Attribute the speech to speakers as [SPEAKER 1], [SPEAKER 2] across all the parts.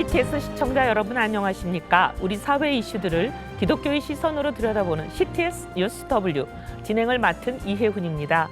[SPEAKER 1] CTS 시청자 여러분 안녕하십니까? 우리 사회 이슈들을 기독교의 시선으로 들여다보는 CTS 뉴스 W 진행을 맡은 이혜훈입니다.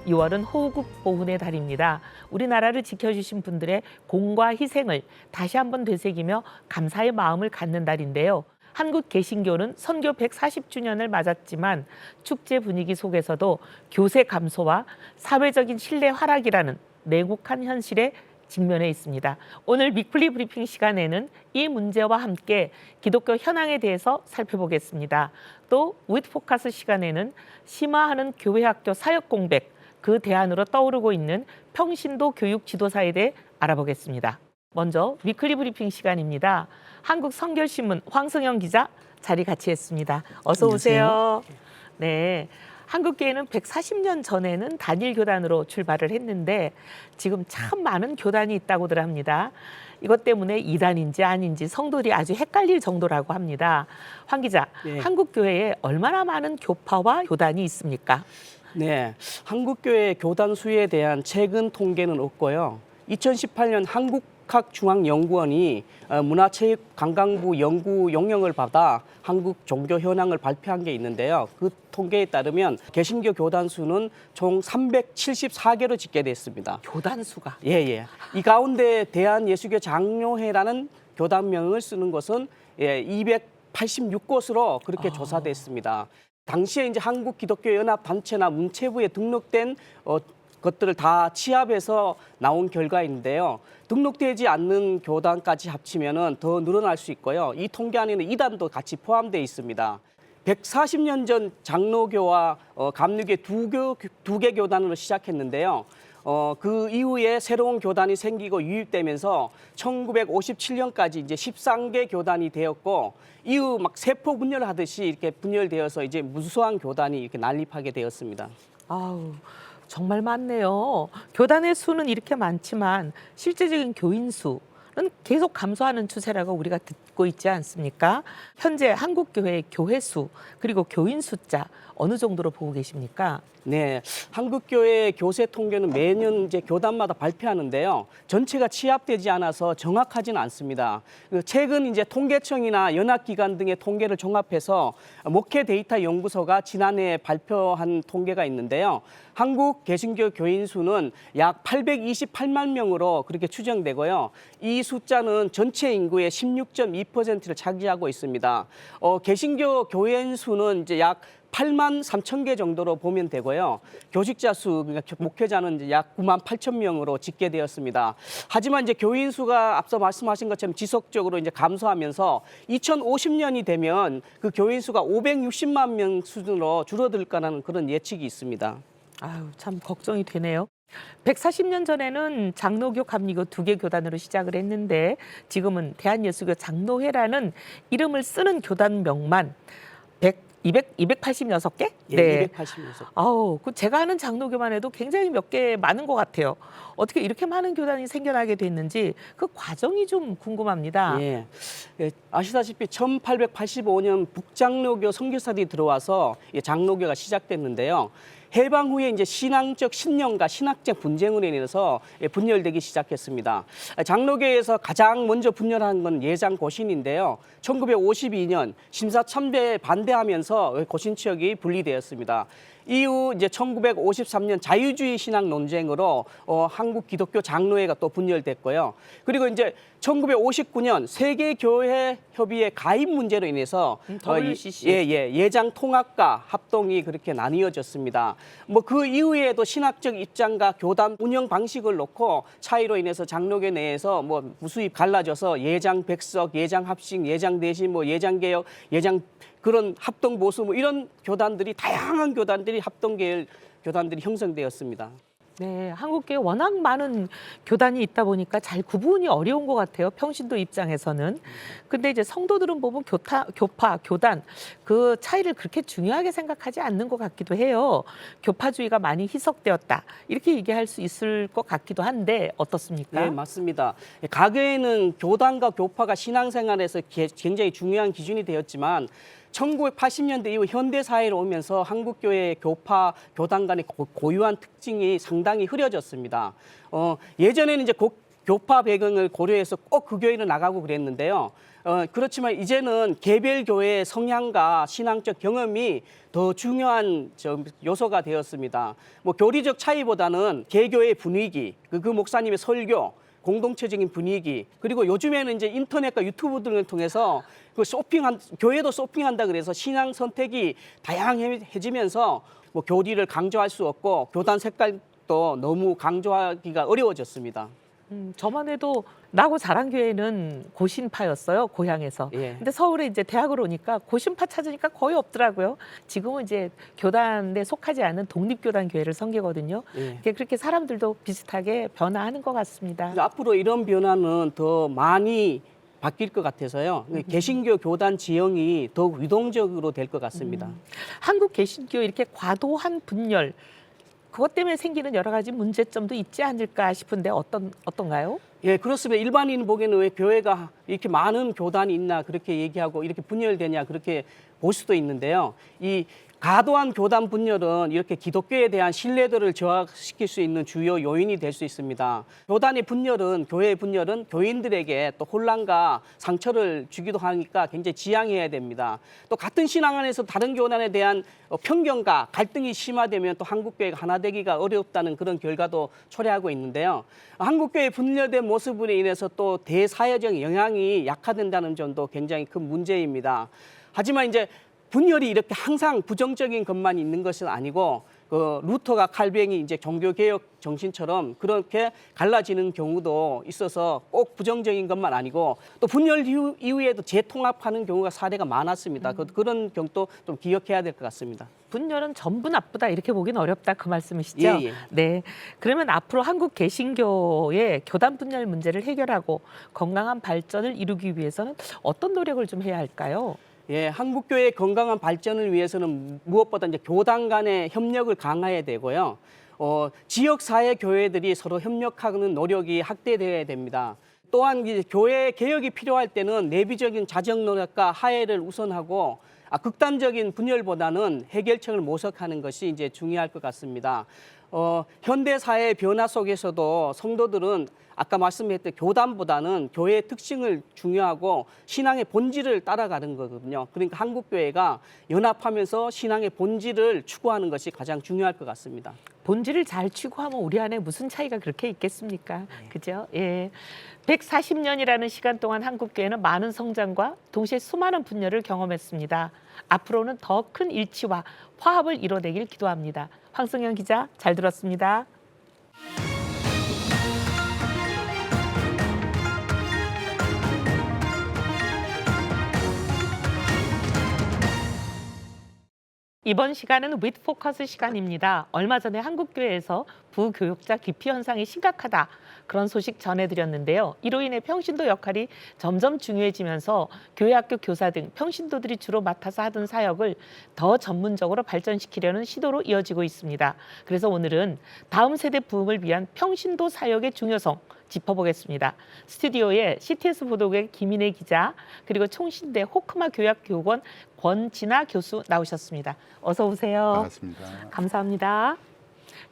[SPEAKER 1] 6월은 호국 보훈의 달입니다. 우리나라를 지켜주신 분들의 공과 희생을 다시 한번 되새기며 감사의 마음을 갖는 달인데요. 한국 개신교는 선교 140주년을 맞았지만 축제 분위기 속에서도 교세 감소와 사회적인 신뢰 하락이라는 냉혹한 현실에 직면해 있습니다. 오늘 위클리 브리핑 시간에는 이 문제와 함께 기독교 현황에 대해서 살펴보겠습니다. 또 위드 포커스 시간에는 심화하는 교회학교 사역 공백, 그 대안으로 떠오르고 있는 평신도 교육 지도사에 대해 알아보겠습니다. 먼저 위클리 브리핑 시간입니다. 한국성결신문 황승영 기자 자리 같이 했습니다. 어서 오세요. 네. 한국교회는 140년 전에는 단일 교단으로 출발을 했는데 지금 참 많은 교단이 있다고들 합니다. 이것 때문에 이단인지 아닌지 성도들이 아주 헷갈릴 정도라고 합니다. 황 기자,
[SPEAKER 2] 네.
[SPEAKER 1] 한국교회에 얼마나 많은 교파와 교단이 있습니까?
[SPEAKER 2] 네, 한국교회 교단 수에 대한 최근 통계는 없고요. 2018년 한국학중앙연구원이 문화체육관광부 연구 용역을 받아 한국 종교 현황을 발표한 게 있는데요. 그 통계에 따르면 개신교 교단 수는 총 374개로 집계됐습니다.
[SPEAKER 1] 교단 수가.
[SPEAKER 2] 예. 이 가운데 대한예수교 장로회라는 교단명을 쓰는 것은 286곳으로 그렇게 조사됐습니다. 당시에 이제 한국기독교연합단체나 문체부에 등록된 것들을 다 취합해서 나온 결과인데요. 등록되지 않는 교단까지 합치면은 더 늘어날 수 있고요. 이 통계 안에는 이단도 같이 포함되어 있습니다. 140년 전 장로교와 감리교 두 개 교단으로 시작했는데요. 그 이후에 새로운 교단이 생기고 유입되면서 1957년까지 이제 13개 교단이 되었고 이후 막 세포 분열하듯이 이렇게 분열되어서 이제 무수한 교단이 이렇게 난립하게 되었습니다.
[SPEAKER 1] 아우, 정말 많네요. 교단의 수는 이렇게 많지만 실제적인 교인 수는 계속 감소하는 추세라고 우리가 듣고 있지 않습니까? 현재 한국교회의 교회 수 그리고 교인 숫자 어느 정도로 보고 계십니까?
[SPEAKER 2] 네, 한국교회 교세 통계는 매년 이제 교단마다 발표하는데요. 전체가 취합되지 않아서 정확하지는 않습니다. 최근 이제 통계청이나 연합기관 등의 통계를 종합해서 목회 데이터 연구소가 지난해 발표한 통계가 있는데요. 한국 개신교 교인 수는 약 828만 명으로 그렇게 추정되고요. 이 숫자는 전체 인구의 16.2%를 차지하고 있습니다. 개신교 교인 수는 이제 약 8만 3천 개 정도로 보면 되고요. 교직자 수, 그러니까 목회자는 이제 약 9만 8천 명으로 집계되었습니다. 하지만 이제 교인 수가 앞서 말씀하신 것처럼 지속적으로 이제 감소하면서 2050년이 되면 그 교인 수가 560만 명 수준으로 줄어들 거라는 그런 예측이 있습니다.
[SPEAKER 1] 아유, 참 걱정이 되네요. 140년 전에는 장로교, 감리교 두 개 교단으로 시작을 했는데 지금은 대한예수교 장로회라는 이름을 쓰는 교단명만 286개?
[SPEAKER 2] 네. 286개.
[SPEAKER 1] 아우, 그 제가 아는 장로교만 해도 굉장히 몇 개 많은 것 같아요. 어떻게 이렇게 많은 교단이 생겨나게 됐는지 그 과정이 좀 궁금합니다.
[SPEAKER 2] 예, 아시다시피 1885년 북장로교 선교사들이 들어와서 장로교가 시작됐는데요. 해방 후에 이제 신앙적 신념과 신학적 분쟁으로 인해서 분열되기 시작했습니다. 장로교에서 가장 먼저 분열한 건 예장고신인데요. 1952년 심사참배에 반대하면서 고신지역이 분리되었습니다. 이후 이제 1953년 자유주의 신학 논쟁으로 한국 기독교 장로회가 또 분열됐고요. 그리고 이제 1959년 세계교회 협의회 가입 문제로 인해서
[SPEAKER 1] WCC.
[SPEAKER 2] 예장 통합과 합동이 그렇게 나뉘어졌습니다. 뭐 그 이후에도 신학적 입장과 교단 운영 방식을 놓고 차이로 인해서 장로교 내에서 뭐 무수히 갈라져서 예장 백석, 예장 합식, 예장 대신, 뭐 예장 개혁, 예장 그런 합동 보수 뭐 이런 교단들이 다양한 교단들이 합동계열 교단들이 형성되었습니다.
[SPEAKER 1] 네, 한국교회 워낙 많은 교단이 있다 보니까 잘 구분이 어려운 것 같아요. 평신도 입장에서는. 근데 이제 성도들은 보면 교파, 교단 그 차이를 그렇게 중요하게 생각하지 않는 것 같기도 해요. 교파주의가 많이 희석되었다. 이렇게 얘기할 수 있을 것 같기도 한데 어떻습니까?
[SPEAKER 2] 네, 맞습니다. 과거에는 교단과 교파가 신앙생활에서 굉장히 중요한 기준이 되었지만 1980년대 이후 현대 사회로 오면서 한국교회 교파, 교단 간의 고유한 특징이 상당히 흐려졌습니다. 예전에는 이제 교파 배경을 고려해서 꼭 그 교회로 나가고 그랬는데요. 그렇지만 이제는 개별 교회의 성향과 신앙적 경험이 더 중요한 요소가 되었습니다. 뭐 교리적 차이보다는 개교의 분위기, 그 목사님의 설교, 공동체적인 분위기, 그리고 요즘에는 이제 인터넷과 유튜브 등을 통해서 그 교회도 쇼핑한다 그래서 신앙 선택이 다양해지면서 뭐 교리를 강조할 수 없고 교단 색깔도 너무 강조하기가 어려워졌습니다.
[SPEAKER 1] 저만 해도 나고 자란 교회는 고신파였어요, 고향에서.
[SPEAKER 2] 예.
[SPEAKER 1] 근데 서울에 이제 대학을 오니까 고신파 찾으니까 거의 없더라고요. 지금은 이제 교단에 속하지 않는 독립교단 교회를 섬기거든요.
[SPEAKER 2] 예.
[SPEAKER 1] 그렇게 사람들도 비슷하게 변화하는 것 같습니다.
[SPEAKER 2] 앞으로 이런 변화는 더 많이 바뀔 것 같아서요. 개신교 교단 지형이 더욱 유동적으로 될 것 같습니다.
[SPEAKER 1] 한국 개신교 이렇게 과도한 분열, 그것 때문에 생기는 여러 가지 문제점도 있지 않을까 싶은데 어떤가요?
[SPEAKER 2] 예, 그렇습니다. 일반인 보기에는 왜 교회가 이렇게 많은 교단이 있나 그렇게 얘기하고 이렇게 분열되냐 그렇게 볼 수도 있는데요. 이 과도한 교단 분열은 이렇게 기독교에 대한 신뢰도를 저하시킬 수 있는 주요 요인이 될 수 있습니다. 교단의 분열은, 교회의 분열은 교인들에게 또 혼란과 상처를 주기도 하니까 굉장히 지양해야 됩니다. 또 같은 신앙 안에서 다른 교단에 대한 편견과 갈등이 심화되면 또 한국교회가 하나 되기가 어렵다는 그런 결과도 초래하고 있는데요. 한국교회 분열된 모습으로 인해서 또 대사회적 영향이 약화된다는 점도 굉장히 큰 문제입니다. 하지만 이제 분열이 이렇게 항상 부정적인 것만 있는 것은 아니고 그 루터가 칼뱅이 이제 종교개혁 정신처럼 그렇게 갈라지는 경우도 있어서 꼭 부정적인 것만 아니고 또 분열 이후에도 재통합하는 경우가 사례가 많았습니다. 그런 경우도 좀 기억해야 될 것 같습니다.
[SPEAKER 1] 분열은 전부 나쁘다 이렇게 보기는 어렵다 그 말씀이시죠?
[SPEAKER 2] 예, 예.
[SPEAKER 1] 네. 그러면 앞으로 한국 개신교의 교단 분열 문제를 해결하고 건강한 발전을 이루기 위해서는 어떤 노력을 좀 해야 할까요?
[SPEAKER 2] 예, 한국교회의 건강한 발전을 위해서는 무엇보다 이제 교단 간의 협력을 강화해야 되고요. 지역사회 교회들이 서로 협력하는 노력이 확대되어야 됩니다. 또한 이제 교회 개혁이 필요할 때는 내부적인 자정 노력과 화해를 우선하고 극단적인 분열보다는 해결책을 모색하는 것이 이제 중요할 것 같습니다. 현대 사회의 변화 속에서도 성도들은 아까 말씀했던 교단보다는 교회의 특징을 중요하고 신앙의 본질을 따라가는 거거든요. 그러니까 한국교회가 연합하면서 신앙의 본질을 추구하는 것이 가장 중요할 것 같습니다.
[SPEAKER 1] 본질을 잘 추구하면 우리 안에 무슨 차이가 그렇게 있겠습니까? 그죠? 예. 140년이라는 시간 동안 한국교회는 많은 성장과 동시에 수많은 분열을 경험했습니다. 앞으로는 더 큰 일치와 화합을 이뤄내길 기도합니다. 황승현 기자, 잘 들었습니다. 이번 시간은 with 포커스 시간입니다. 얼마 전에 한국교회에서 부교육자 기피 현상이 심각하다. 그런 소식 전해드렸는데요. 이로 인해 평신도 역할이 점점 중요해지면서 교회 학교 교사 등 평신도들이 주로 맡아서 하던 사역을 더 전문적으로 발전시키려는 시도로 이어지고 있습니다. 그래서 오늘은 다음 세대 부흥을 위한 평신도 사역의 중요성 짚어보겠습니다. 스튜디오에 CTS 보도국의 김인혜 기자 그리고 총신대 호크마 교육교육원 권진아 교수 나오셨습니다. 어서 오세요.
[SPEAKER 3] 반갑습니다.
[SPEAKER 1] 감사합니다.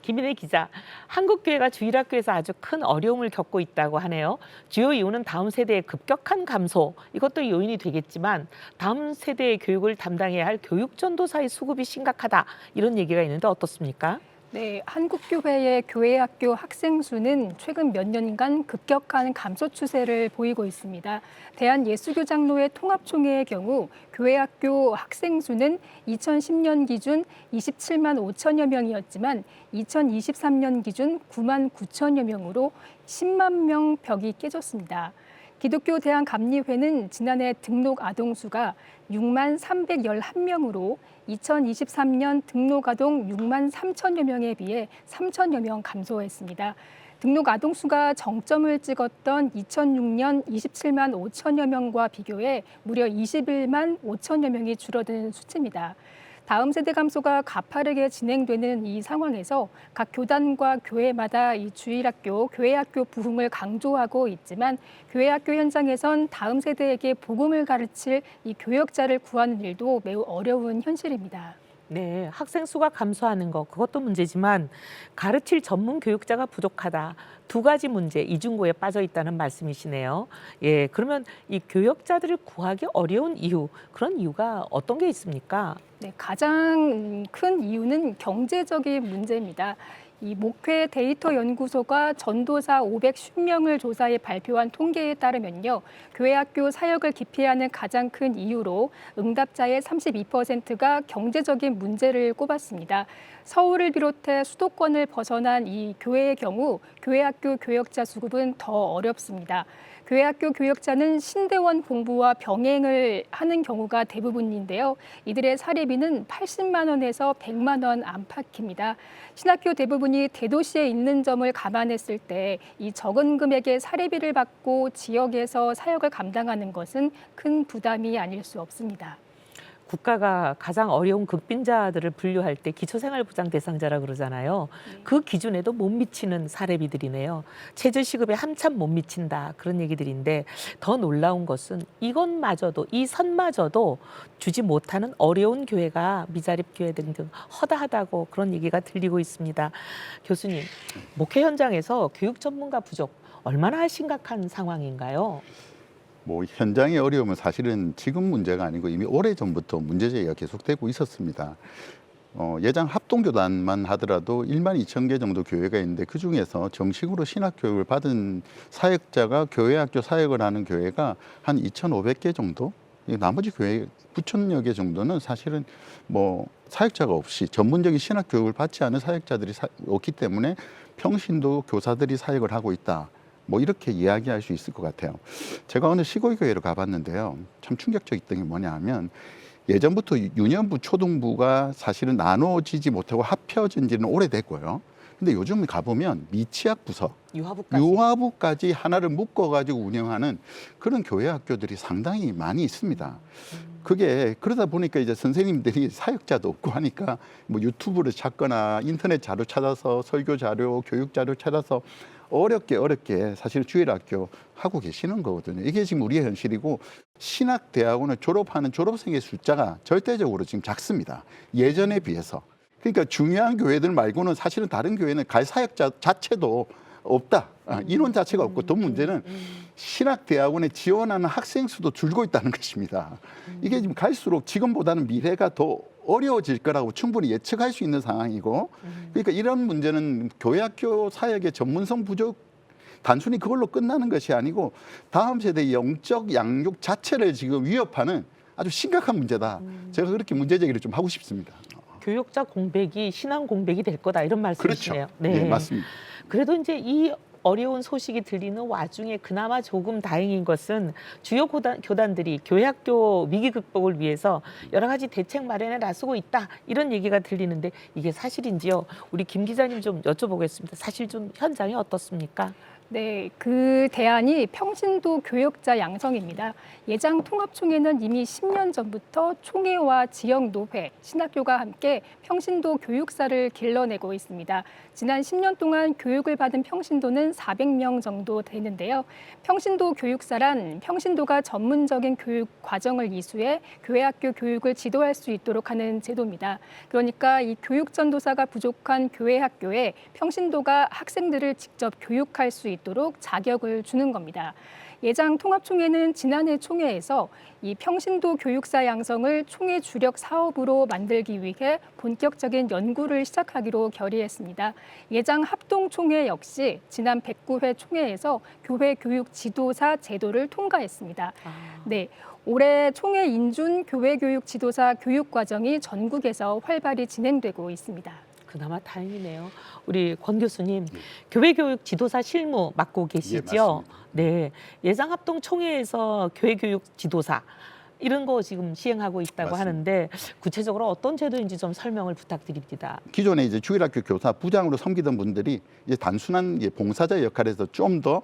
[SPEAKER 1] 김인혜 기자, 한국교회가 주일학교에서 아주 큰 어려움을 겪고 있다고 하네요. 주요 이유는 다음 세대의 급격한 감소, 이것도 요인이 되겠지만 다음 세대의 교육을 담당해야 할 교육전도사의 수급이 심각하다, 이런 얘기가 있는데 어떻습니까?
[SPEAKER 4] 네, 한국교회의 교회학교 학생 수는 최근 몇 년간 급격한 감소 추세를 보이고 있습니다. 대한예수교장로회 통합총회의 경우 교회학교 학생 수는 2010년 기준 27만 5천여 명이었지만 2023년 기준 9만 9천여 명으로 10만 명 벽이 깨졌습니다. 기독교 대한감리회는 지난해 등록 아동 수가 6만 311명으로 2023년 등록 아동 6만 3천여 명에 비해 3천여 명 감소했습니다. 등록 아동 수가 정점을 찍었던 2006년 27만 5천여 명과 비교해 무려 21만 5천여 명이 줄어든 수치입니다. 다음 세대 감소가 가파르게 진행되는 이 상황에서 각 교단과 교회마다 이 주일학교, 교회학교 부흥을 강조하고 있지만 교회학교 현장에선 다음 세대에게 복음을 가르칠 이 교역자를 구하는 일도 매우 어려운 현실입니다.
[SPEAKER 1] 네, 학생 수가 감소하는 거 그것도 문제지만 가르칠 전문 교육자가 부족하다. 두 가지 문제 이중고에 빠져 있다는 말씀이시네요. 예, 그러면 이 교역자들을 구하기 어려운 이유 그런 이유가 어떤 게 있습니까?
[SPEAKER 4] 네, 가장 큰 이유는 경제적인 문제입니다. 이 목회 데이터 연구소가 전도사 510명을 조사해 발표한 통계에 따르면요. 교회 학교 사역을 기피하는 가장 큰 이유로 응답자의 32%가 경제적인 문제를 꼽았습니다. 서울을 비롯해 수도권을 벗어난 이 교회의 경우 교회 학교 교역자 수급은 더 어렵습니다. 교회 학교 교역자는 신대원 공부와 병행을 하는 경우가 대부분인데요. 이들의 사례비는 80만 원에서 100만 원 안팎입니다. 신학교 대부분이 대도시에 있는 점을 감안했을 때 이 적은 금액의 사례비를 받고 지역에서 사역을 감당하는 것은 큰 부담이 아닐 수 없습니다.
[SPEAKER 1] 국가가 가장 어려운 극빈자들을 분류할 때 기초생활보장 대상자라 그러잖아요. 그 기준에도 못 미치는 사례비들이네요. 최저시급에 한참 못 미친다 그런 얘기들인데 더 놀라운 것은 이것마저도 이 선마저도 주지 못하는 어려운 교회가 미자립 교회 등등 허다하다고 그런 얘기가 들리고 있습니다. 교수님, 목회 현장에서 교육 전문가 부족 얼마나 심각한 상황인가요?
[SPEAKER 3] 뭐 현장의 어려움은 사실은 지금 문제가 아니고 이미 오래전부터 문제제기가 계속되고 있었습니다. 예장 합동교단만 하더라도 1만 2천 개 정도 교회가 있는데 그중에서 정식으로 신학교육을 받은 사역자가 교회 학교 사역을 하는 교회가 한 2,500개 정도? 나머지 교회 9천여 개 정도는 사실은 뭐 사역자가 없이 전문적인 신학교육을 받지 않은 사역자들이 없기 때문에 평신도 교사들이 사역을 하고 있다. 뭐 이렇게 이야기할 수 있을 것 같아요. 제가 어느 시골 교회를 가봤는데요. 참 충격적이었던 게 뭐냐 하면 예전부터 유년부, 초등부가 사실은 나눠지지 못하고 합쳐진 지는 오래됐고요. 근데 요즘 가보면 미취학 부서, 유아부까지 하나를 묶어가지고 운영하는 그런 교회 학교들이 상당히 많이 있습니다. 그게 그러다 보니까 이제 선생님들이 사역자도 없고 하니까 뭐 유튜브를 찾거나 인터넷 자료 찾아서 설교 자료, 교육 자료 찾아서 어렵게 사실 주일학교 하고 계시는 거거든요. 이게 지금 우리의 현실이고 신학대학원을 졸업하는 졸업생의 숫자가 절대적으로 지금 작습니다. 예전에 비해서. 그러니까 중요한 교회들 말고는 사실은 다른 교회는 갈 사역자 자체도 없다. 인원 자체가 없고 더 문제는 신학대학원에 지원하는 학생 수도 줄고 있다는 것입니다. 이게 지금 갈수록 지금보다는 미래가 더 어려워질 거라고 충분히 예측할 수 있는 상황이고 그러니까 이런 문제는 교회학교 사역의 전문성 부족 단순히 그걸로 끝나는 것이 아니고 다음 세대의 영적 양육 자체를 지금 위협하는 아주 심각한 문제다. 제가 그렇게 문제 제기를 좀 하고 싶습니다.
[SPEAKER 1] 교역자 공백이 신앙 공백이 될 거다 이런 말씀이시네요.
[SPEAKER 3] 그렇죠. 네, 맞습니다.
[SPEAKER 1] 그래도 이제 이 어려운 소식이 들리는 와중에 그나마 조금 다행인 것은 주요 교단들이 교회학교 위기 극복을 위해서 여러 가지 대책 마련에 나서고 있다 이런 얘기가 들리는데 이게 사실인지요? 우리 김 기자님 좀 여쭤보겠습니다. 사실 좀 현장이 어떻습니까?
[SPEAKER 4] 네, 그 대안이 평신도 교역자 양성입니다. 예장 통합총회는 이미 10년 전부터 총회와 지역 노회, 신학교가 함께 평신도 교육사를 길러내고 있습니다. 지난 10년 동안 교육을 받은 평신도는 400명 정도 되는데요. 평신도 교육사란 평신도가 전문적인 교육 과정을 이수해 교회학교 교육을 지도할 수 있도록 하는 제도입니다. 그러니까 이 교육 전도사가 부족한 교회학교에 평신도가 학생들을 직접 교육할 수 있도록 자격을 주는 겁니다. 예장 통합총회는 지난해 총회에서 이 평신도 교육사 양성을 총회 주력 사업으로 만들기 위해 본격적인 연구를 시작하기로 결의했습니다. 예장 합동총회 역시 지난 109회 총회에서 교회 교육 지도사 제도를 통과했습니다. 네. 올해 총회 인준 교회 교육 지도사 교육 과정이 전국에서 활발히 진행되고 있습니다.
[SPEAKER 1] 그나마 다행이네요. 우리 권 교수님, 교회 교육 지도사 실무 맡고 계시죠? 네, 예장 합동 총회에서 교회 교육 지도사 이런 거 지금 시행하고 있다고
[SPEAKER 3] 맞습니다.
[SPEAKER 1] 하는데 구체적으로 어떤 제도인지 좀 설명을 부탁드립니다.
[SPEAKER 3] 기존에 이제 주일학교 교사 부장으로 섬기던 분들이 이제 단순한 봉사자 역할에서 좀 더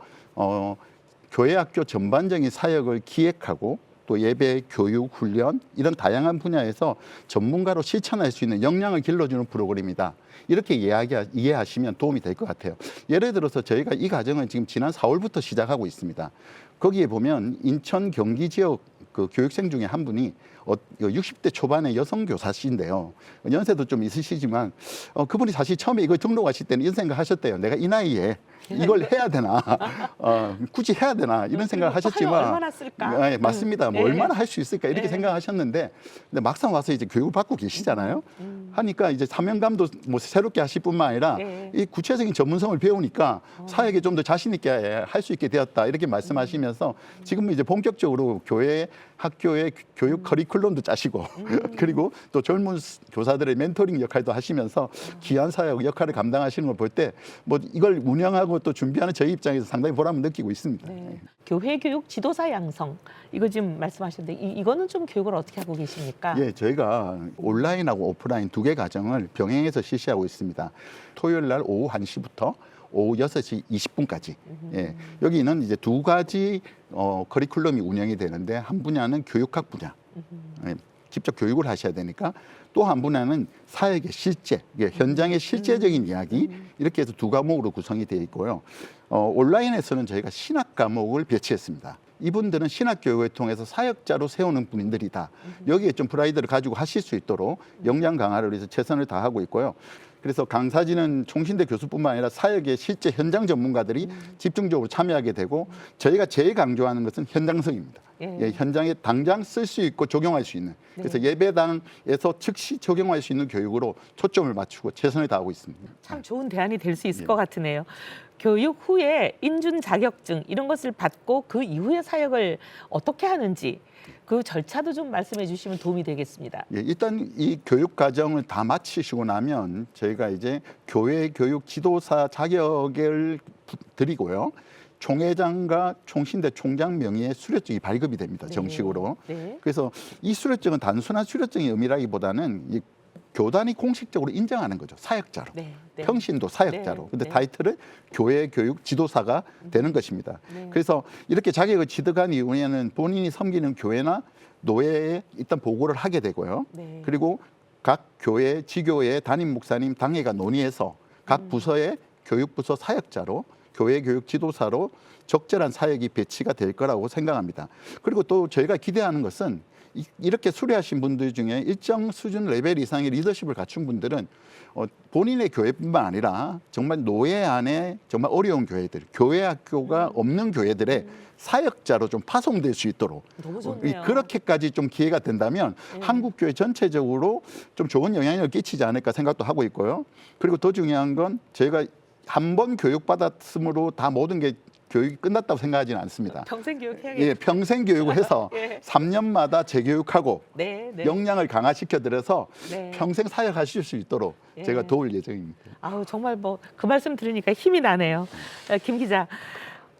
[SPEAKER 3] 교회학교 전반적인 사역을 기획하고 또 예배, 교육, 훈련 이런 다양한 분야에서 전문가로 실천할 수 있는 역량을 길러주는 프로그램이다. 이렇게 이해하시면 도움이 될 것 같아요. 예를 들어서 저희가 이 과정은 지금 지난 4월부터 시작하고 있습니다. 거기에 보면 인천, 경기 지역 그 교육생 중에 한 분이 60대 초반의 여성 교사씨인데요. 연세도 좀 있으시지만 그분이 사실 처음에 이거 등록하실 때는 이런 생각 하셨대요. 내가 이 나이에 이걸 해야 되나, 굳이 해야 되나 이런 생각을 하셨지만
[SPEAKER 1] 얼마나 쓸까?
[SPEAKER 3] 네, 맞습니다. 뭐
[SPEAKER 1] 네.
[SPEAKER 3] 얼마나 할 수 있을까 이렇게
[SPEAKER 1] 네.
[SPEAKER 3] 생각하셨는데 근데 막상 와서 이제 교육을 받고 계시잖아요. 하니까 이제 사명감도 뭐 새롭게 하실 뿐만 아니라
[SPEAKER 1] 네.
[SPEAKER 3] 이 구체적인 전문성을 배우니까 사역에 좀 더 자신 있게 할 수 있게 되었다 이렇게 말씀하시면서 지금은 이제 본격적으로 교회 학교의 교육 커리큘럼도 짜시고 그리고 또 젊은 교사들의 멘토링 역할도 하시면서 귀한 사역 역할을 감당하시는 걸 볼 때 뭐 이걸 운영하고 또 준비하는 저희 입장에서 상당히 보람을 느끼고 있습니다.
[SPEAKER 1] 네. 교회 교육 지도사 양성 이거 지금 말씀하셨는데 이거는 좀 교육을 어떻게 하고 계십니까?
[SPEAKER 3] 예, 저희가 온라인하고 오프라인 두 개 과정을 병행해서 실시하고 있습니다. 토요일 날 오후 1시부터 오후 6시 20분까지. 예, 여기는 이제 두 가지 커리큘럼이 운영이 되는데 한 분야는 교육학 분야. 예, 직접 교육을 하셔야 되니까 또 한 분야는 사역의 실제, 현장의 실제적인 이야기 이렇게 해서 두 과목으로 구성이 되어 있고요. 온라인에서는 저희가 신학 과목을 배치했습니다. 이분들은 신학 교육을 통해서 사역자로 세우는 분들이다. 여기에 좀 프라이드를 가지고 하실 수 있도록 역량 강화를 위해서 최선을 다하고 있고요. 그래서 강사진은 총신대 교수뿐만 아니라 사역의 실제 현장 전문가들이 집중적으로 참여하게 되고 저희가 제일 강조하는 것은 현장성입니다. 예, 현장에 당장 쓸 수 있고 적용할 수 있는 그래서 예배당에서 즉시 적용할 수 있는 교육으로 초점을 맞추고 최선을 다하고 있습니다.
[SPEAKER 1] 참 좋은 대안이 될 수 있을 것 같으네요. 교육 후에 인준 자격증 이런 것을 받고 그 이후에 사역을 어떻게 하는지 그 절차도 좀 말씀해 주시면 도움이 되겠습니다.
[SPEAKER 3] 예, 일단 이 교육 과정을 다 마치시고 나면 저희가 이제 교회 교육 지도사 자격을 드리고요. 총회장과 총신대 총장 명의의 수료증이 발급이 됩니다. 정식으로.
[SPEAKER 1] 네.
[SPEAKER 3] 그래서 이 수료증은 단순한 수료증의 의미라기보다는 이 교단이 공식적으로 인정하는 거죠. 사역자로.
[SPEAKER 1] 네. 네.
[SPEAKER 3] 평신도 사역자로.
[SPEAKER 1] 네.
[SPEAKER 3] 근데
[SPEAKER 1] 네.
[SPEAKER 3] 타이틀은 교회 교육 지도사가 되는 것입니다.
[SPEAKER 1] 네.
[SPEAKER 3] 그래서 이렇게 자격을 취득한 이후에는 본인이 섬기는 교회나 노예에 일단 보고를 하게 되고요.
[SPEAKER 1] 네.
[SPEAKER 3] 그리고 각 교회, 지교회 담임 목사님, 당회가 논의해서 각 부서의 교육부서 사역자로 교회 교육 지도사로 적절한 사역이 배치가 될 거라고 생각합니다. 그리고 또 저희가 기대하는 것은 이렇게 수료하신 분들 중에 일정 수준 레벨 이상의 리더십을 갖춘 분들은 본인의 교회뿐만 아니라 정말 노예 안에 정말 어려운 교회들, 교회 학교가 없는 교회들의 사역자로 좀 파송될 수 있도록
[SPEAKER 1] 너무 좋네요.
[SPEAKER 3] 그렇게까지 좀 기회가 된다면 한국 교회 전체적으로 좀 좋은 영향력을 끼치지 않을까 생각도 하고 있고요. 그리고 더 중요한 건 저희가 한 번 교육받았으므로 다 모든 게 교육이 끝났다고 생각하지는 않습니다.
[SPEAKER 1] 평생 교육해야겠죠.
[SPEAKER 3] 예, 평생 교육을 해서
[SPEAKER 1] 예.
[SPEAKER 3] 3년마다 재교육하고
[SPEAKER 1] 네, 네.
[SPEAKER 3] 역량을 강화시켜 드려서
[SPEAKER 1] 네.
[SPEAKER 3] 평생 사역하실 수 있도록
[SPEAKER 1] 예.
[SPEAKER 3] 제가 도울 예정입니다.
[SPEAKER 1] 아우 정말 뭐 그 말씀 들으니까 힘이 나네요. 김 기자,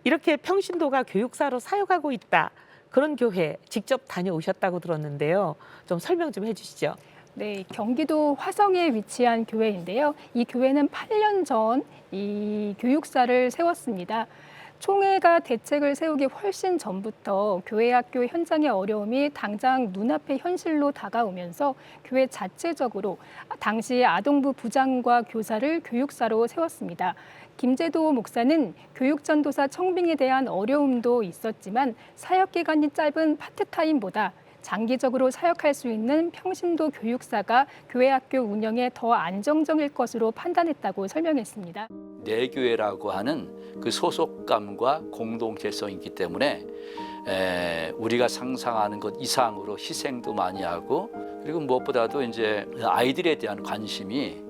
[SPEAKER 1] 이렇게 평신도가 교육사로 사역하고 있다. 그런 교회 직접 다녀오셨다고 들었는데요. 좀 설명 좀 해주시죠.
[SPEAKER 4] 네, 경기도 화성에 위치한 교회인데요. 이 교회는 8년 전 이 교육사를 세웠습니다. 총회가 대책을 세우기 훨씬 전부터 교회 학교 현장의 어려움이 당장 눈앞의 현실로 다가오면서 교회 자체적으로 당시 아동부 부장과 교사를 교육사로 세웠습니다. 김재도 목사는 교육전도사 청빙에 대한 어려움도 있었지만 사역 기간이 짧은 파트타임보다 장기적으로 사역할 수 있는 평신도 교육사가 교회 학교 운영에 더 안정적일 것으로 판단했다고 설명했습니다.
[SPEAKER 5] 내 교회라고 하는 그 소속감과 공동체성이 있기 때문에 우리가 상상하는 것 이상으로 희생도 많이 하고 그리고 무엇보다도 이제 아이들에 대한 관심이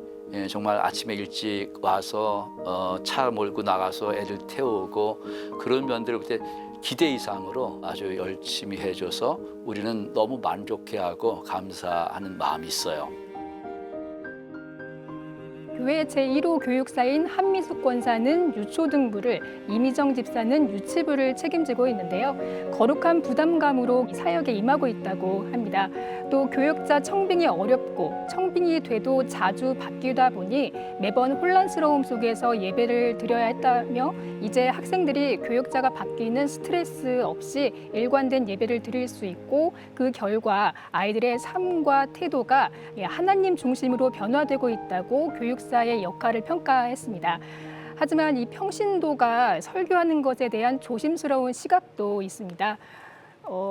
[SPEAKER 5] 정말 아침에 일찍 와서 차 몰고 나가서 애들 태우고 그런 면들을 볼 때 기대 이상으로 아주 열심히 해줘서 우리는 너무 만족해하고 감사하는 마음이 있어요.
[SPEAKER 4] 교회 제1호 교육사인 한미숙 권사는 유초등부를, 이미정 집사는 유치부를 책임지고 있는데요. 거룩한 부담감으로 사역에 임하고 있다고 합니다. 또 교육자 청빙이 어렵고 청빙이 돼도 자주 바뀌다 보니 매번 혼란스러움 속에서 예배를 드려야 했다며 이제 학생들이 교육자가 바뀌는 스트레스 없이 일관된 예배를 드릴 수 있고 그 결과 아이들의 삶과 태도가 하나님 중심으로 변화되고 있다고 교육사의 역할을 평가했습니다. 하지만 이 평신도가 설교하는 것에 대한 조심스러운 시각도 있습니다.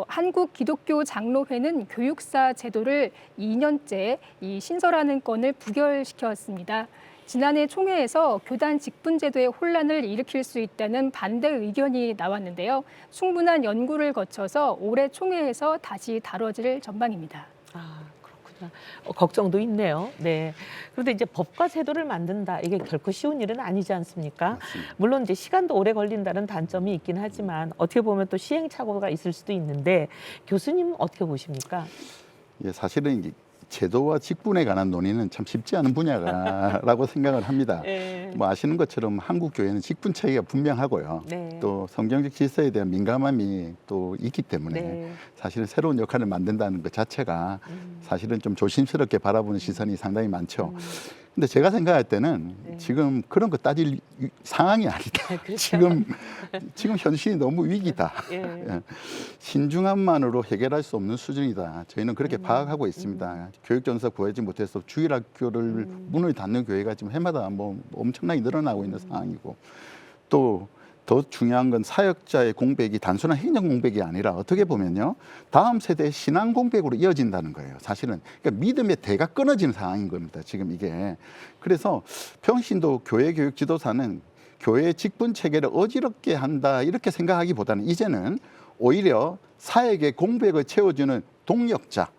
[SPEAKER 4] 한국 기독교 장로회는 교육사 제도를 2년째 신설하는 건을 부결시켰습니다. 지난해 총회에서 교단 직분 제도의 혼란을 일으킬 수 있다는 반대 의견이 나왔는데요. 충분한 연구를 거쳐서 올해 총회에서 다시 다뤄질 전망입니다.
[SPEAKER 1] 아, 그렇구나. 걱정도 있네요. 네. 그런데 이제 법과 제도를 만든다. 이게 결코 쉬운 일은 아니지 않습니까?
[SPEAKER 3] 맞습니다.
[SPEAKER 1] 물론 이제 시간도 오래 걸린다는 단점이 있긴 하지만 어떻게 보면 또 시행착오가 있을 수도 있는데 교수님은 어떻게 보십니까?
[SPEAKER 3] 예, 사실은 이게 제도와 직분에 관한 논의는 참 쉽지 않은 분야라고 생각을 합니다.
[SPEAKER 1] 네.
[SPEAKER 3] 뭐 아시는 것처럼 한국 교회는 직분 체계가 분명하고요.
[SPEAKER 1] 네.
[SPEAKER 3] 또 성경적 질서에 대한 민감함이 또 있기 때문에
[SPEAKER 1] 네.
[SPEAKER 3] 사실은 새로운 역할을 만든다는 것 자체가 사실은 좀 조심스럽게 바라보는 시선이 상당히 많죠. 근데 제가 생각할 때는
[SPEAKER 1] 네.
[SPEAKER 3] 지금 그런 거 따질 상황이 아니다.
[SPEAKER 1] 그렇죠.
[SPEAKER 3] 지금 현실이 너무 위기다.
[SPEAKER 1] 예.
[SPEAKER 3] 예. 신중함만으로 해결할 수 없는 수준이다. 저희는 그렇게 파악하고 있습니다. 교육전서 구하지 못해서 주일학교를 문을 닫는 교회가 지금 해마다 뭐 엄청나게 늘어나고 있는 상황이고 또 더 중요한 건 사역자의 공백이 단순한 행정 공백이 아니라 어떻게 보면요. 다음 세대의 신앙 공백으로 이어진다는 거예요. 사실은. 그러니까 믿음의 대가 끊어지는 상황인 겁니다. 지금 이게. 그래서 평신도 교회 교육 지도사는 교회의 직분 체계를 어지럽게 한다 이렇게 생각하기보다는 이제는 오히려 사역의 공백을 채워주는 동력자,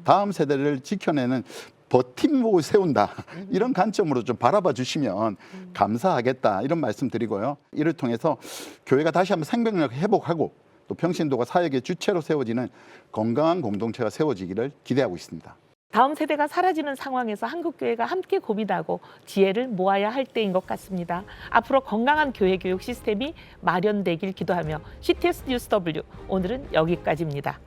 [SPEAKER 3] 다음 세대를 지켜내는 버팀목을 세운다 이런 관점으로 좀 바라봐 주시면 감사하겠다 이런 말씀 드리고요. 이를 통해서 교회가 다시 한번 생명력을 회복하고 또 평신도가 사역의 주체로 세워지는 건강한 공동체가 세워지기를 기대하고 있습니다.
[SPEAKER 1] 다음 세대가 사라지는 상황에서 한국교회가 함께 고민하고 지혜를 모아야 할 때인 것 같습니다. 앞으로 건강한 교회 교육 시스템이 마련되길 기도하며 CTS 뉴스 W 오늘은 여기까지입니다.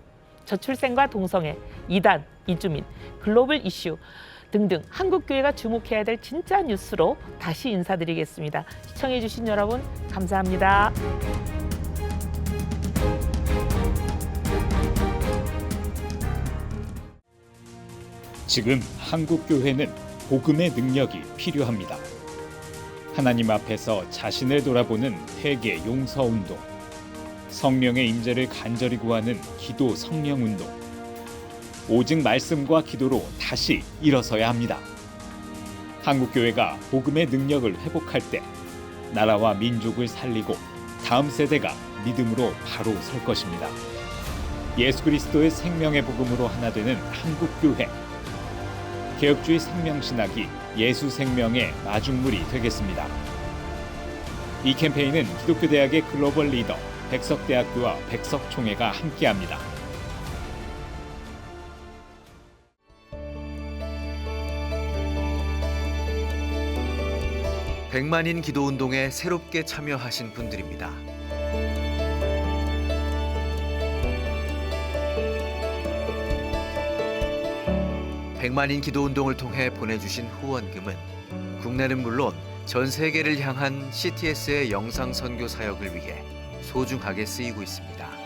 [SPEAKER 1] 저출생과 동성애, 이단, 이주민, 글로벌 이슈 등등 한국교회가 주목해야 될 진짜 뉴스로 다시 인사드리겠습니다. 시청해주신 여러분 감사합니다.
[SPEAKER 6] 지금 한국교회는 복음의 능력이 필요합니다. 하나님 앞에서 자신을 돌아보는 회개 용서 운동, 성령의 임재를 간절히 구하는 기도 성령 운동, 오직 말씀과 기도로 다시 일어서야 합니다. 한국교회가 복음의 능력을 회복할 때 나라와 민족을 살리고 다음 세대가 믿음으로 바로 설 것입니다. 예수 그리스도의 생명의 복음으로 하나 되는 한국교회. 개혁주의 생명신학이 예수 생명의 마중물이 되겠습니다. 이 캠페인은 기독교대학의 글로벌 리더 백석대학교와 백석총회가 함께합니다.
[SPEAKER 7] 백만인 기도운동에 새롭게 참여하신 분들입니다. 백만인 기도운동을 통해 보내주신 후원금은 국내는 물론 전 세계를 향한 CTS의 영상 선교 사역을 위해 소중하게 쓰이고 있습니다.